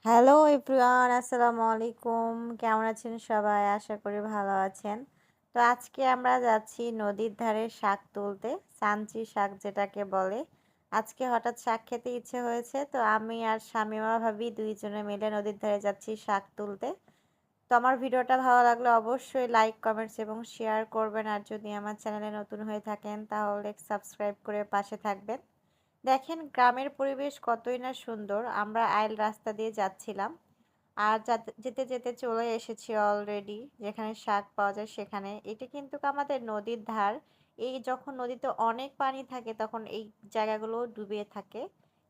Hello everyone, আসসালামু আলাইকুম। কেমন আছেন সবাই? আশা করি ভালো আছেন। তো আজকে আমরা যাচ্ছি নদীর ধারে শাক তুলতে, সাঞ্চি শাক যেটাকে বলে। আজকে হঠাৎ শাক খেতে ইচ্ছে হয়েছে, তো আমি আর শামিমা ভাবি দুইজনে মিলে নদীর ধারে যাচ্ছি শাক তুলতে। তো আমার ভিডিওটা ভালো লাগলে অবশ্যই লাইক, কমেন্টস এবং শেয়ার করবেন। আর যদি আমার চ্যানেলে নতুন হয়ে থাকেন তাহলে সাবস্ক্রাইব করে পাশে থাকবেন। দেখেন গ্রামের পরিবেশ কতই না সুন্দর। আমরা আইল রাস্তা দিয়ে যাচ্ছিলাম আর যেতে যেতে চলে এসেছি অলরেডি যেখানে শাক পাওয়া যায় সেখানে। এটা কিন্তু আমাদের নদীর ধার। এই যখন নদীতে অনেক পানি থাকে তখন এই জায়গাগুলো ডুবে থাকে,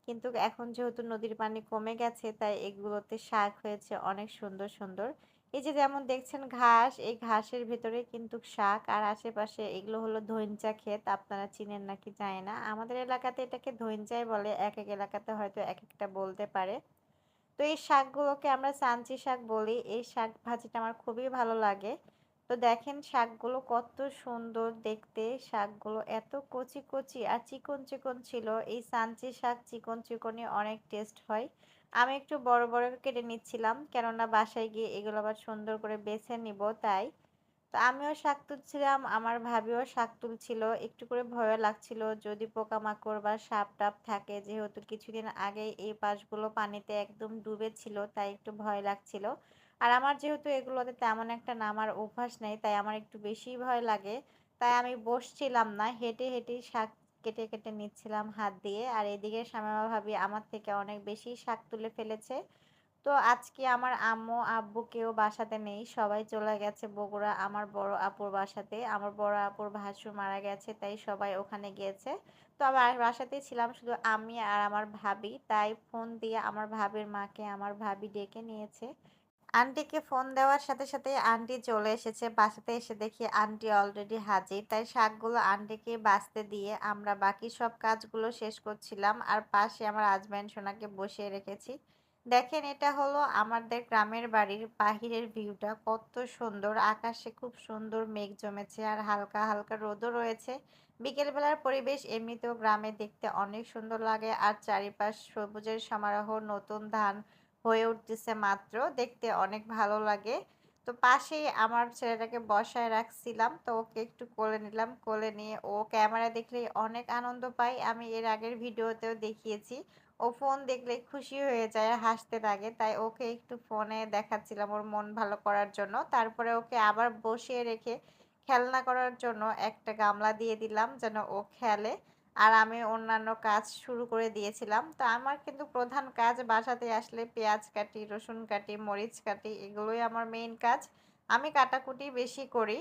কিন্তু এখন যেহেতু নদীর পানি কমে গেছে তাই এগুলোতে শাক হয়েছে অনেক সুন্দর সুন্দর। এই যে যেমন দেখছেন ঘাস, এই ঘাসের ভেতরে কিন্তু শাক, আর আশেপাশে এগুলো হলো ধইঞ্চা ক্ষেত। আপনারা চিনেন নাকি জানি না, আমাদের এলাকাতে এটাকে ধইঞ্চাই বলে, এক এক এলাকাতে হয়তো এক একটা বলতে পারে। তো এই শাকগুলোকে আমরা সাঞ্চি শাক বলি। এই শাক ভাজিটা আমার খুবই ভালো লাগে। তো দেখেন শাকগুলো কত সুন্দর দেখতে, শাকগুলো এত কচি কচি আর চিকন চিকন ছিল। এই সাঞ্চি শাক চিকন চিকনই অনেক টেস্ট হয়। আমি একটু বড় বড় কেটে নিচ্ছিলাম, কেননা বাসায় গিয়ে এগুলো আবার সুন্দর করে বেছে নিব তাই। তো আমিও শাক তুলছিলাম, আমার ভাবিও শাক তুলছিল। একটু করে ভয় লাগছিল যদি পোকামাকড় বা সাপ টাপ থাকে, যেহেতু কিছুদিন আগে এই পাশগুলো পানিতে একদম ডুবে ছিল তাই একটু ভয় লাগছিল। আর আমার যেহেতু এগুলোতে তেমন একটা নামার অভ্যাস নেই তাই আমার একটু বেশি ভয় লাগে। তাই আমি বসছিলাম না, হেঁটে হেঁটেই শাক কেটে কেটে নিচ্ছিলাম হাত দিয়ে। আর এদিকে শামিমা ভাবি আমার থেকে অনেক বেশি শাক তুলে ফেলেছে। তো আজকে আমার আম্মু আব্বু কেউ বাসাতে নেই, সবাই চলে গেছে বগুড়া আমার বড় আপুর বাসাতে। আমার বড় আপুর ভাসুর মারা গেছে তাই সবাই ওখানে গিয়েছে। তো আমার বাসাতেই ছিলাম শুধু আমি আর আমার ভাবি, তাই ফোন দিয়ে আমার ভাবির মাকে আমার ভাবি ডেকে নিয়েছে। আন্টিকে ফোন দেওয়ার সাথে সাথে আন্টি চলে এসেছে বাসাতে। এসে দেখি আন্টি অলরেডি হাজির, তাই শাকগুলো আন্টিকে বাছতে দিয়ে আমরা বাকি সব কাজগুলো শেষ করছিলাম। আর পাশে আমার হাজব্যান্ড সোনাকে বসিয়ে রেখেছি। দেখেন এটা হলো আমাদের গ্রামের বাড়ির বাহিরের ভিউটা, কত সুন্দর। আকাশে খুব সুন্দর মেঘ জমেছে আর হালকা হালকা রোদও রয়েছে। বিকেলবেলার পরিবেশ এমনিতেও গ্রামে দেখতে অনেক সুন্দর লাগে, আর চারিপাশ সবুজের সমারোহ, নতুন ধান হয়ে উঠতেছে মাত্র, দেখতে অনেক ভালো লাগে। তো পাশেই আমার ছেলেটাকে বসায় রাখছিলাম, তো ওকে একটু কোলে নিলাম। কোলে নিয়ে ও ক্যামেরা দেখলেই অনেক আনন্দ পায়, আমি এর আগের ভিডিওতেও দেখিয়েছি। ও ফোন দেখলেই খুশি হয়ে যায় আর হাসতে লাগে, তাই ওকে একটু ফোনে দেখাচ্ছিলাম ওর মন ভালো করার জন্য। তারপরে ওকে আবার বসিয়ে রেখে খেলনা করার জন্য একটা গামলা দিয়ে দিলাম যেন ও খেলে। আর আমি অন্যান্য কাজ শুরু করে দিয়েছিলাম। তো আমার কিন্তু প্রধান কাজ বাসাতে আসলে পেঁয়াজ কাটি, রসুন কাটি, মরিচ কাটি, এগুলোই আমার মেইন কাজ। আমি কাটাকুটি বেশি করি।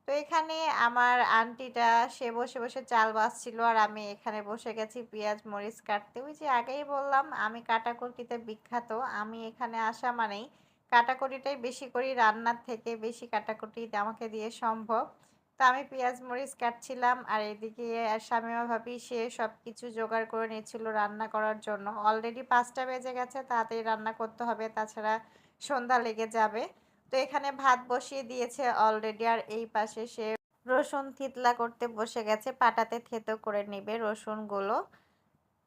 তো এখানে আমার আন্টিটা সে বসে বসে চাল বাছছিল আর আমি এখানে বসে গেছি পেঁয়াজ মরিচ কাটতে। ওই যে আগেই বললাম আমি কাটাকুটিতে বিখ্যাত। আমি এখানে আসা মানেই কাটাকুটিটাই বেশি করি, রান্নার থেকে বেশি কাটাকুটি আমাকে দিয়ে সম্ভব। তো আমি পেঁয়াজ মরিচ কাটছিলাম আর এদিকে শামিমা ভাবি সে সব কিছু জোগাড় করে নিচ্ছিল রান্না করার জন্য। অলরেডি 5টা বেজে গেছে, তাড়াতাড়ি রান্না করতে হবে, তাছাড়া সন্ধ্যা লেগে যাবে। তো এখানে ভাত বসিয়ে দিয়েছে অলরেডি, আর এই পাশে সে রসুন থিতলা করতে বসে গেছে, পাটাতে থেতো করে নিবে রসুনগুলো।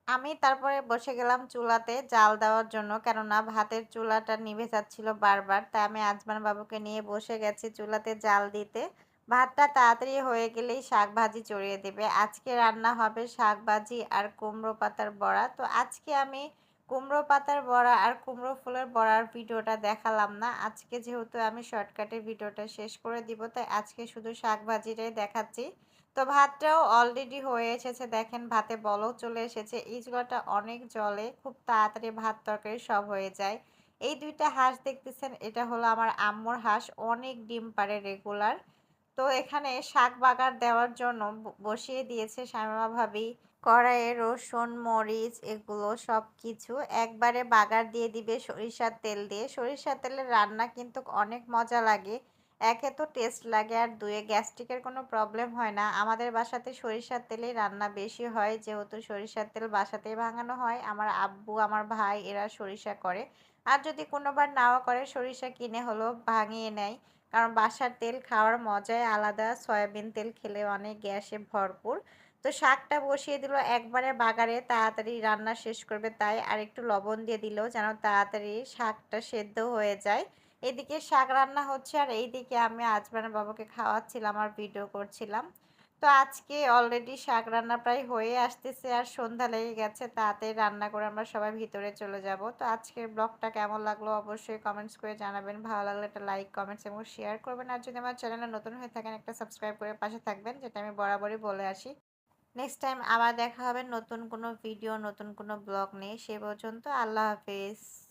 আমি তারপরে বসে গেলাম চুলাতে জাল দেওয়ার জন্য, কেননা ভাতের চুলাটা নিভে যাচ্ছিল বারবার। তাই আমি আজমান বাবুকে নিয়ে বসে গেছি চুলাতে জাল দিতে। ভাতটা তাড়াতাড়ি হয়ে গেলেই শাক ভাজি চড়িয়ে দেবে। আজকে রান্না হবে শাক ভাজি আর কুমড়ো পাতার বড়া। তো আজকে আমি কুমড়ো পাতার বড়া আর কুমড়ো ফুলের বড়ার ভিডিওটা দেখালাম না। আজকে যেহেতু আমি শর্টকাটে ভিডিওটা শেষ করে দিব, তাই আজকে শুধু শাক ভাজিটাই দেখাচ্ছি। তো ভাতটাও অলরেডি হয়ে এসেছে, দেখেন ভাতে বলক চলে এসেছে। এই চুলাটা অনেক জলে, খুব তাড়াতাড়ি ভাত তরকারি সব হয়ে যায়। এই দুইটা হাঁস দেখতেছেন, এটা হলো আমার আম্মুর হাঁস, অনেক ডিম পাড়ে রেগুলার। তো এখানে শাক বাগার দেওয়ার জন্য বসিয়ে দিয়েছে শামিমা ভাবি। কড়াইয়ে রসুন মরিচ এগুলো সব কিছু একবারে বাগার দিয়ে দিবে সরিষার তেল দিয়ে। সরিষার তেলের রান্না কিন্তু অনেক মজা লাগে। একে তো টেস্ট লাগে, আর দুয়ে গ্যাস্ট্রিকের কোনো প্রবলেম হয় না। আমাদের বাসাতে সরিষার তেলেই রান্না বেশি হয়, যেহেতু সরিষার তেল বাসাতেই ভাঙানো হয়। আমার আব্বু আমার ভাই এরা সরিষা করে, আর যদি কোনোবার নাও করে সরিষা কিনে হলো ভাঙিয়ে নেয়। কারণ বাসার তেল খাওয়ার মজাই আলাদা, সয়াবিন তেল খেলে অনেক গ্যাসে ভরপুর। তো তো শাকটা বসিয়ে দিল একবারে বাগারে, তাড়াতাড়ি রান্না শেষ করবে তাই। আর একটু লবণ দিয়ে দিল যেন তাড়াতাড়ি শাকটা সেদ্ধ হয়ে যায়। এদিকে শাক রান্না হচ্ছে আর এইদিকে আমি আজমানের বাবাকে খাওয়াচ্ছিলাম আর ভিডিও করছিলাম। তো আজকে অলরেডি শাক রান্না প্রায় হয়ে আসতেছে আর সন্ধ্যা লেগে গেছে। তাড়াতাড়ি রান্না করে আমরা সবাই ভিতরে চলে যাব। তো আজকের ব্লগটা কেমন লাগলো অবশ্যই কমেন্টস করে জানাবেন। ভালো লাগলে একটা লাইক, কমেন্টস এবং শেয়ার করবেন। আর যদি আমার চ্যানেলে নতুন হয়ে থাকেন একটা সাবস্ক্রাইব করে পাশে থাকবেন, যেটা আমি বরাবরই বলে আসি। নেক্সট টাইম আবার দেখা হবে নতুন কোনো ভিডিও, নতুন কোনো ব্লগ নিয়ে। সে পর্যন্ত আল্লাহ হাফেজ।